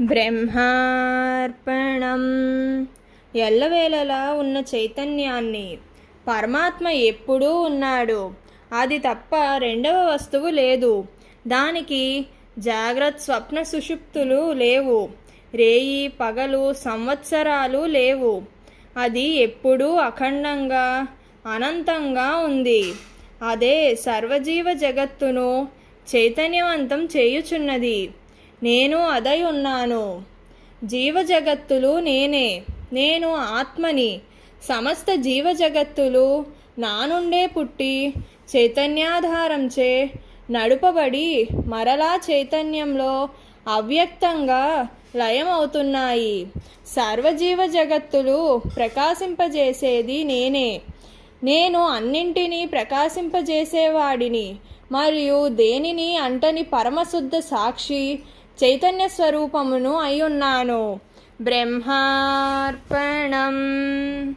బ్రహ్మార్పణం. ఎల్లవేళలా ఉన్న చైతన్యాన్ని, పరమాత్మ ఎప్పుడూ ఉన్నాడు. అది తప్ప రెండవ వస్తువు లేదు. దానికి జాగ్రత్త స్వప్న సుషుప్తులు లేవు. రేయి పగలు సంవత్సరాలు లేవు. అది ఎప్పుడూ అఖండంగా అనంతంగా ఉంది. అదే సర్వజీవ జగత్తును చైతన్యవంతం చేయుచున్నది. నేను అదై ఉన్నాను. జీవజగత్తులు నేనే. నేను ఆత్మని. సమస్త జీవజగత్తులు నా నుండే పుట్టి చైతన్యాధారంచే నడుపబడి మరలా చైతన్యంలో అవ్యక్తంగా లయమవుతున్నాయి. సర్వజీవ జగత్తులు ప్రకాశింపజేసేది నేనే. నేను అన్నింటినీ ప్రకాశింపజేసేవాడిని మరియు దేనిని అంటని పరమశుద్ధ సాక్షి చైతన్య స్వరూపమును అయ్యున్నాను. బ్రహ్మార్పణం.